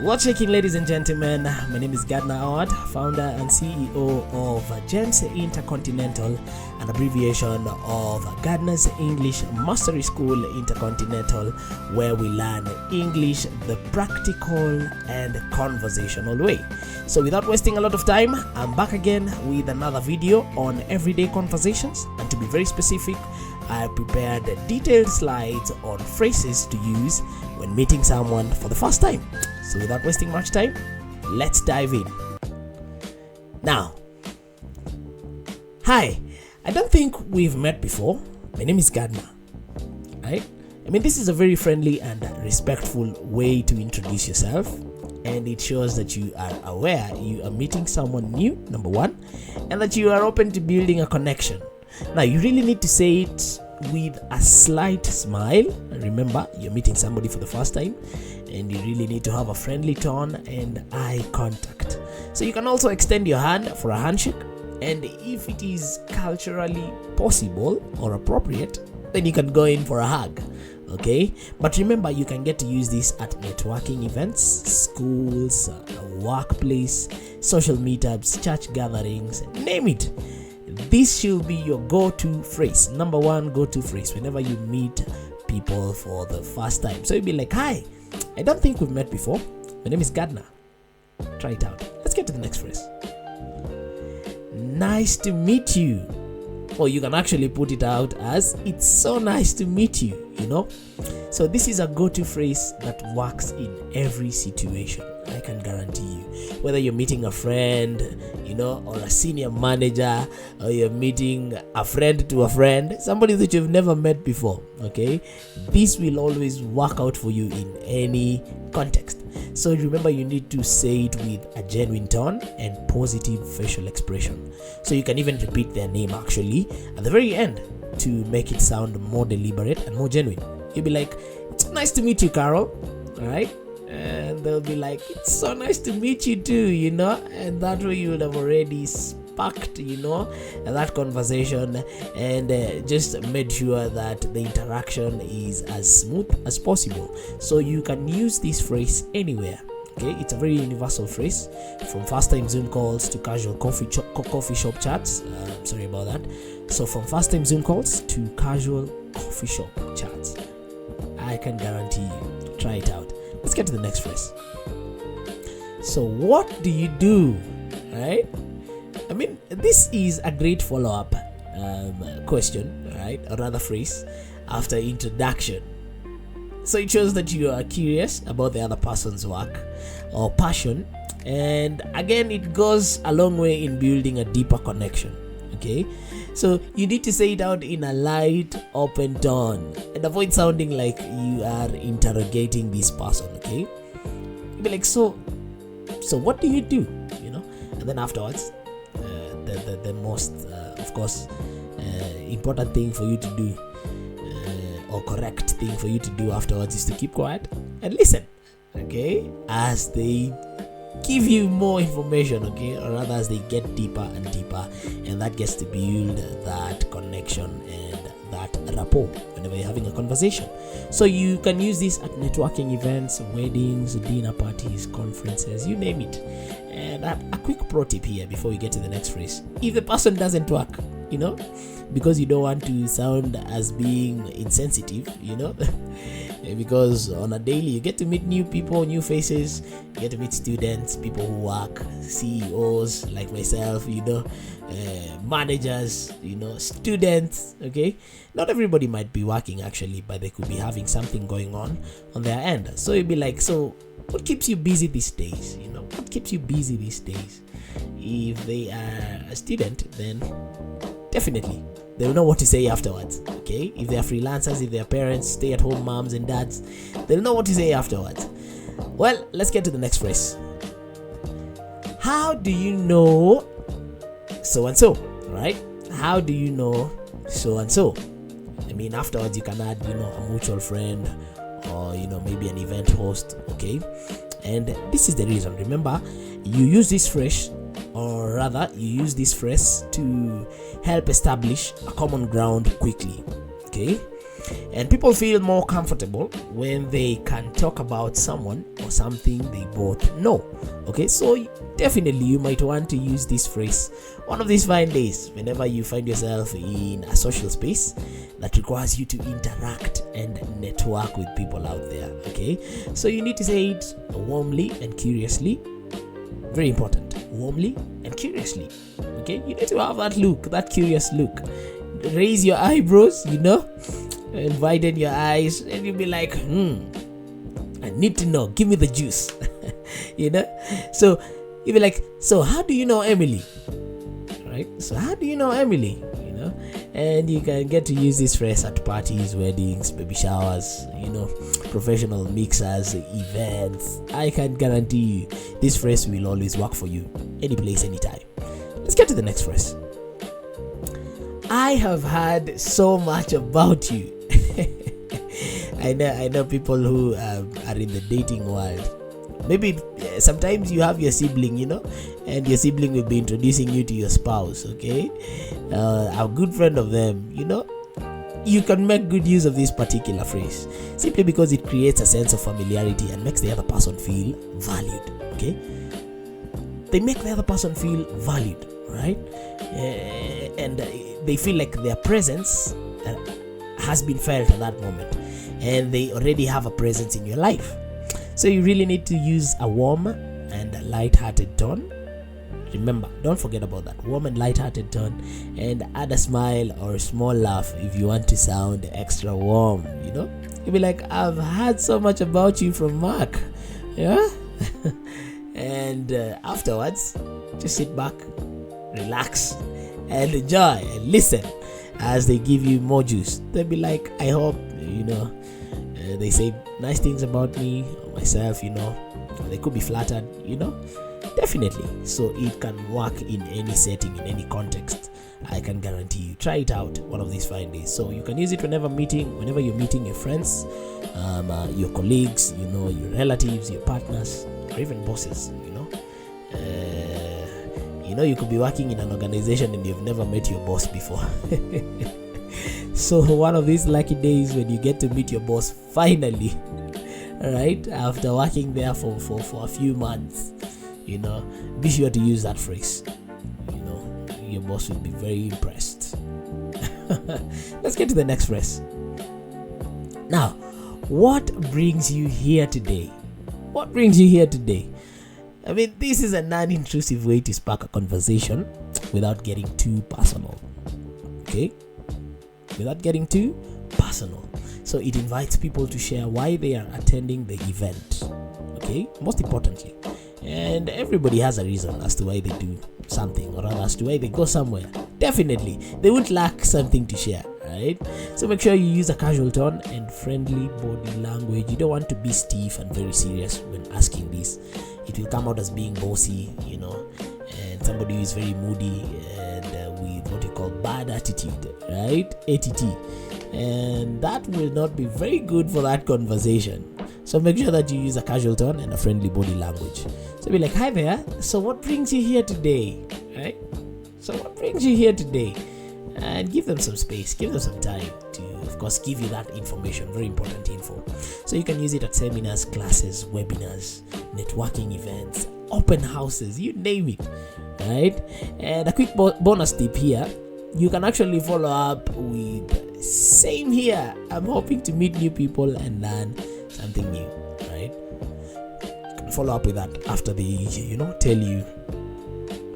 What's shaking, ladies and gentlemen? My name is Gardner Oat, founder and CEO of GEMS Intercontinental, an abbreviation of Gardner's English Mastery School Intercontinental, where we learn English the practical and conversational way. So without wasting a lot of time, I'm back again with another video on everyday conversations, and to be very specific, I prepared detailed slides on phrases to use when meeting someone for the first time. So without wasting much time, let's dive in. Now, hi, I don't think we've met before. My name is Gardner, right? I mean, this is a very friendly and respectful way to introduce yourself, and it shows that you are aware you are meeting someone new, number one, and that you are open to building a connection. Now, you really need to say it with a slight smile. Remember, you're meeting somebody for the first time, and you really need to have a friendly tone and eye contact. So you can also extend your hand for a handshake, and if it is culturally possible or appropriate, then you can go in for a hug. Okay, but remember, you can get to use this at networking events, schools, workplace, social meetups, church gatherings, name it. This should be your go-to phrase, number one go-to phrase whenever you meet people for the first time. So you'll be like, hi, I don't think we've met before. My name is Gardner. Try it out. Let's get to the next phrase. Nice to meet you. Or you can actually put it out as, it's so nice to meet you, you know. So this is a go-to phrase that works in every situation, I can guarantee you. Whether you're meeting a friend, you know, or a senior manager, or you're meeting a friend to a friend, somebody that you've never met before, okay? This will always work out for you in any context. So remember, you need to say it with a genuine tone and positive facial expression. So you can even repeat their name actually at the very end to make it sound more deliberate and more genuine. You'll be like, it's so nice to meet you, Carol. All right? And they'll be like, it's so nice to meet you too, you know. And that way you would have already sparked, you know, that conversation, and just made sure that the interaction is as smooth as possible. So you can use this phrase anywhere. Okay, it's a very universal phrase, from first time Zoom calls to casual coffee shop chats. Sorry about that. So from first time Zoom calls to casual coffee shop chats, I can guarantee you. Try it out. Let's get to the next phrase. So what do you do? Right? I mean, this is a great follow-up question, right? Or rather phrase after introduction. So it shows that you are curious about the other person's work or passion, and again, it goes a long way in building a deeper connection. Okay, so you need to say it out in a light, open tone and avoid sounding like you are interrogating this person. Okay, you'll be like, so what do you do? You know, and then afterwards, the most, of course, important thing for you to do, or correct thing for you to do afterwards, is to keep quiet and listen. Okay, as they give you more information, okay, or rather as they get deeper and deeper, and that gets to build that connection and that rapport whenever you're having a conversation. So you can use this at networking events, weddings, dinner parties, conferences, you name it. And a quick pro tip here before we get to the next phrase: if the person doesn't work, you know, because you don't want to sound as being insensitive, you know, because on a daily you get to meet new people, new faces, you get to meet students, people who work, CEOs like myself, you know, managers, you know, students. Okay, not everybody might be working actually, but they could be having something going on their end. So you'd be like, so what keeps you busy these days? You know, what keeps you busy these days? If they are a student, then definitely they'll know what to say afterwards. Okay, if they are freelancers, if they are parents, stay-at-home moms and dads, they'll know what to say afterwards. Well, let's get to the next phrase. How do you know so and so? Right? How do you know so and so? I mean, afterwards you can add, you know, a mutual friend, or, you know, maybe an event host. Okay, and this is the reason. Remember, you use this phrase, or rather you use this phrase to help establish a common ground quickly. Okay, And people feel more comfortable when they can talk about someone or something they both know. Okay, so definitely you might want to use this phrase one of these fine days whenever you find yourself in a social space that requires you to interact and network with people out there. Okay, so you need to say it warmly and curiously. Very important, warmly and curiously. Okay, you need to have that look, that curious look. Raise your eyebrows, and widen your eyes, and you'll be like, I need to know, give me the juice. So you'll be like, so how do you know Emily? Right? So how do you know Emily? And you can get to use this phrase at parties, weddings, baby showers, professional mixers, events. I can guarantee you this phrase will always work for you, any place, anytime. Let's get to the next phrase. I have heard so much about you. I know people who are in the dating world. Maybe sometimes you have your sibling, and your sibling will be introducing you to your spouse. Okay, a good friend of them. You can make good use of this particular phrase simply because it creates a sense of familiarity and makes the other person feel valued. Okay, they make the other person feel valued, right? And they feel like their presence has been felt at that moment, and they already have a presence in your life. So you really need to use a warm and light-hearted tone. Remember, don't forget about that warm and light-hearted tone, and add a smile or a small laugh if you want to sound extra warm. You'll be like, I've heard so much about you from Mark. Yeah. And afterwards, just sit back, relax, and enjoy and listen as they give you more juice. They'll be like, I hope they say nice things about me or myself. They could be flattered. Definitely. So it can work in any setting, in any context. I can guarantee you. Try it out one of these fine days. So you can use it whenever you're meeting your friends, your colleagues, your relatives, your partners, or even bosses. You could be working in an organization and you've never met your boss before. So one of these lucky days when you get to meet your boss finally, right, after working there for a few months, be sure to use that phrase. Your boss will be very impressed. Let's get to the next phrase. Now, what brings you here today? What brings you here today? I mean, this is a non-intrusive way to spark a conversation without getting too personal. Okay? Without getting too personal. So it invites people to share why they are attending the event. Okay? Most importantly. And everybody has a reason as to why they do something, or rather as to why they go somewhere. Definitely. They won't lack something to share. Right? So make sure you use a casual tone and friendly body language. You don't want to be stiff and very serious when asking this. It will come out as being bossy, and somebody who is very moody and with what you call bad attitude, right? ATT. And that will not be very good for that conversation. So make sure that you use a casual tone and a friendly body language. So be like, hi there. So what brings you here today? Right? So what brings you here today? And give them some space, give them some time to, of course, give you that information, very important info. So you can use it at seminars, classes, webinars, networking events, open houses, you name it, right? And a quick bonus tip here, you can actually follow up with, same here, I'm hoping to meet new people and learn something new, right? You can follow up with that after they, tell you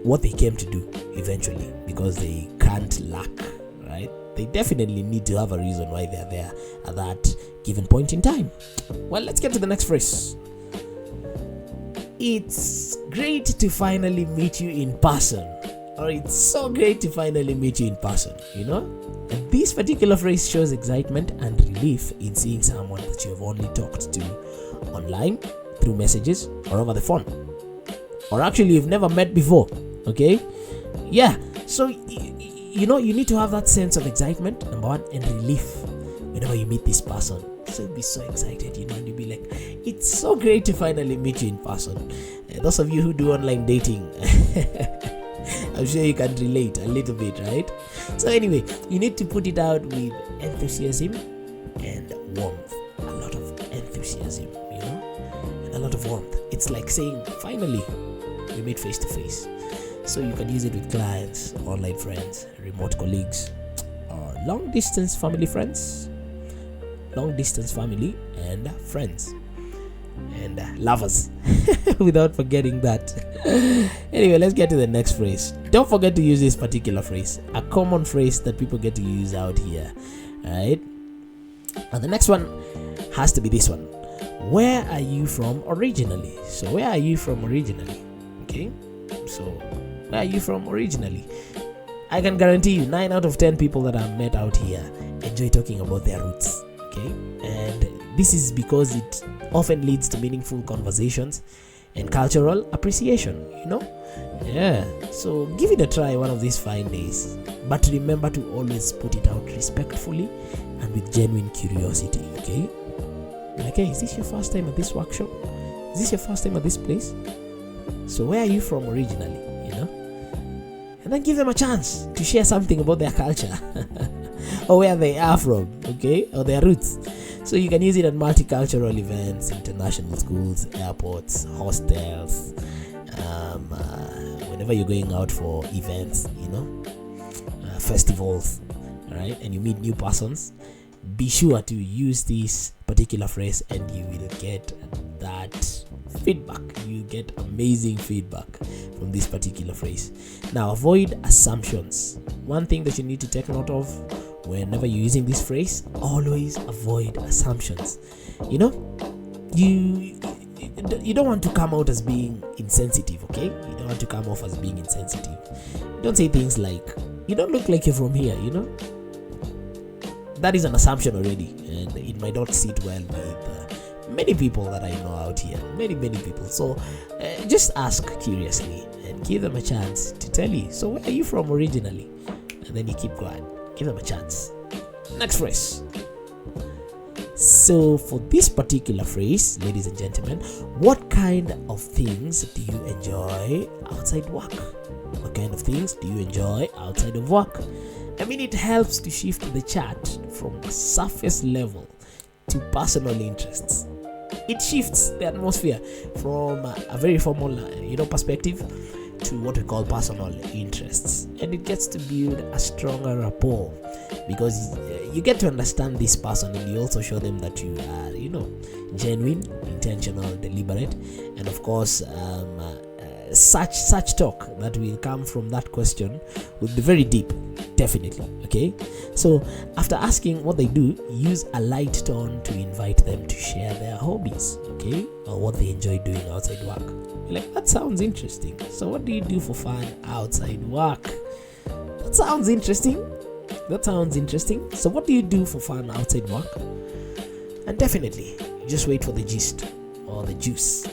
what they came to do eventually, because they can't lack, right? They definitely need to have a reason why they're there at that given point in time. Well, let's get to the next phrase. It's great to finally meet you in person, or it's so great to finally meet you in person, And this particular phrase shows excitement and relief in seeing someone that you have only talked to online, through messages, or over the phone, or actually you've never met before. Okay, yeah. So you need to have that sense of excitement, number one, and relief whenever you meet this person. So you'll be so excited, and you'll be like, it's so great to finally meet you in person. Those of you who do online dating, I'm sure you can relate a little bit, right? So anyway, you need to put it out with enthusiasm, warmth. It's like saying, finally, we meet face to face. So you can use it with clients, online friends, remote colleagues, or long distance family and friends and lovers, without forgetting that. Anyway, let's get to the next phrase. Don't forget to use this particular phrase, a common phrase that people get to use out here. Alright, and the next one has to be this one. Where are you from originally? So where are you from originally? Okay, so where are you from originally? I can guarantee you 9 out of 10 people that I've met out here enjoy talking about their roots. Okay, and this is because it often leads to meaningful conversations and cultural appreciation, Yeah, so give it a try one of these fine days, but remember to always put it out respectfully and with genuine curiosity. Okay, like, hey, is this your first time at this workshop? Is this your first time at this place? So where are you from originally? And then give them a chance to share something about their culture or where they are from, okay, or their roots. So you can use it at multicultural events, international schools, airports, hostels, whenever you're going out for events, festivals, right? And you meet new persons. Be sure to use this particular phrase, and you will get that feedback. You get amazing feedback from this particular phrase. Now, avoid assumptions. One thing that you need to take note of whenever you're using this phrase, always avoid assumptions. You don't want to come out as being insensitive, okay? You don't want to come off as being insensitive. Don't say things like, you don't look like you're from here, That is an assumption already, and it might not sit well with many people that I know out here. Many people. So just ask curiously and give them a chance to tell you. So where are you from originally? And then you keep quiet. Give them a chance. Next phrase. So for this particular phrase, ladies and gentlemen, what kind of things do you enjoy outside work? What kind of things do you enjoy outside of work? I mean, it helps to shift the chat from a surface level to personal interests. It shifts the atmosphere from a very formal, perspective to what we call personal interests, and it gets to build a stronger rapport because you get to understand this person, and you also show them that you are, genuine, intentional, deliberate, and of course, such talk that will come from that question will be very deep, definitely. Okay, so after asking what they do, use a light tone to invite them to share their hobbies, okay, or what they enjoy doing outside work. Like, that sounds interesting. So what do you do for fun outside work? That sounds interesting. So what do you do for fun outside work? And definitely just wait for the gist or the juice.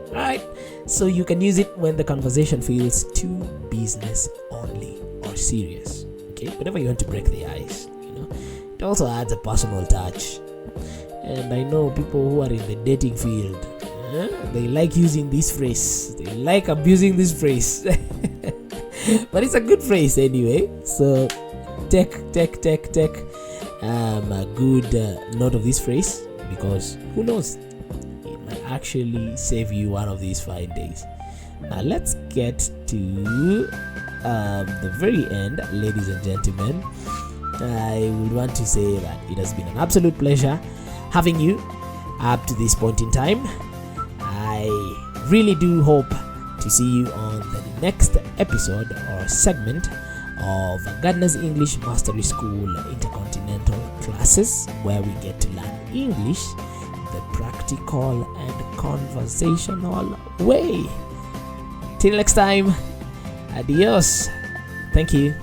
Alright, so you can use it when the conversation feels too business only or serious. Okay, whenever you want to break the ice, it also adds a personal touch. And I know people who are in the dating field, they like using this phrase. They like abusing this phrase. But it's a good phrase anyway. So take a good note of this phrase, because who knows, it might actually save you one of these fine days. Now let's get to the very end, ladies and gentlemen. I would want to say that it has been an absolute pleasure having you up to this point in time. I really do hope to see you on the next episode or segment of Gardner's English Mastery School Intercontinental classes, where we get to learn English the practical and conversational way. Till next time, adios. Thank you.